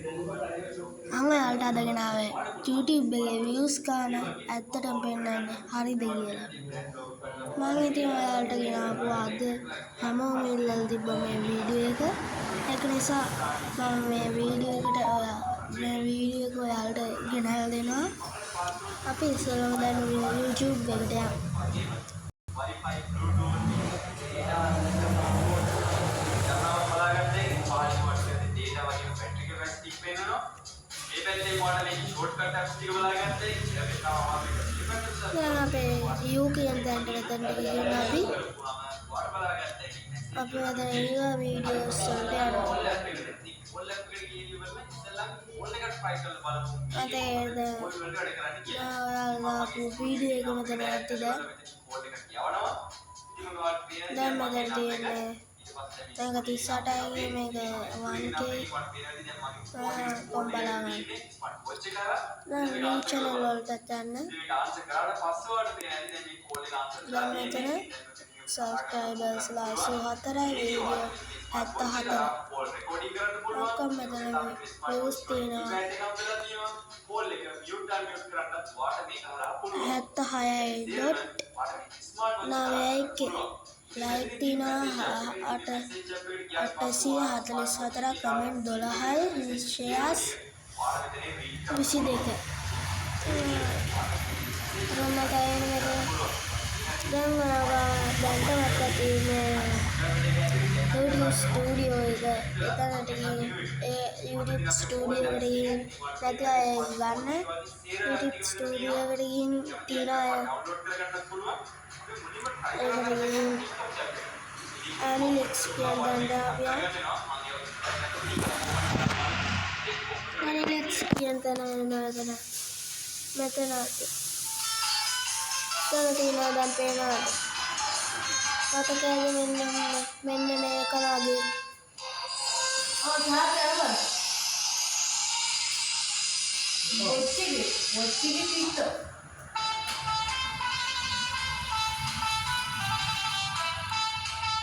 මම ඔයාලට අදගෙන ආවේ YouTube එකේ views ගන්න ඇත්තටම පෙන්වන්නේ හරිද කියලා. මම ඉතින් ඔයාලට ගෙනාවු අද හැමෝම ඉල්ලලා තිබ්බ මේ වීඩියෝ එක. ඒක නිසා මම මේ වීඩියෝ එක ඔයාලට ගෙනහැලා දෙනවා. අපි ඉස්සරහම දැන් YouTube එකට යමු. දැන් අපේ U කියන තැනට මෙතනට ගිහින් අපි මෙතන ඊළඟ වීඩියෝස් වලට යනවා. ඔයාලා වීඩියෝ එක මෙතන ඇති දැන් මෙතන තියෙන්නේ මේක 38යි මේක 1K කොම් බලන්න. දැන් මේ channel වලට යන්න. දැන් මෙතන subscribers ලා 84යි වීඩියෝ 74. ඔක්කොම මෙතන views තියෙනවා 76.9k. like තියෙනවා 844, comment 12යි, shares 22. YouTube studio එක එතනට ගිහින් YouTube studio එකට ගිහින් නැති අය ගන්න YouTube studio එකට ගිහින් තියන අය ඒකට ගිහින් Anilix කියන Anilix කියන තැන මෙතන තියෙනවා දැන් පේනවා. මතකද මෙන්න මේක වගේ.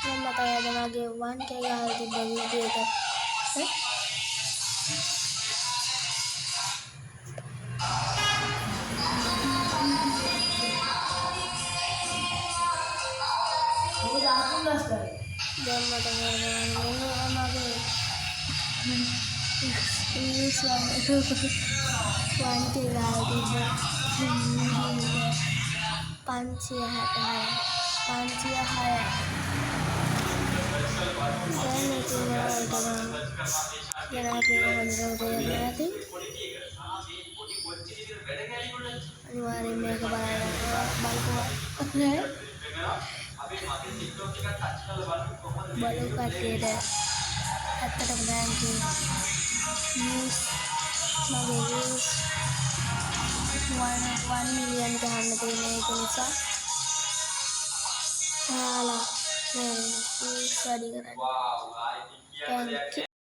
මම මතකද වගේ 1K ගහලා තිබ්බ වීඩියෝ එක. දැන් මට මගේ ඉංග්‍රීසි වලට 1K ගහලා තිබ්බ 566. අනිවාර්යෙන් මේක බලපුවා බලු කට්ටියට ඇත්තටම thank you. views මගේ views 1 million ගන්න තියෙන ඒක නිසා ඔයාලා මේ views වැඩි කරන්න. thank you.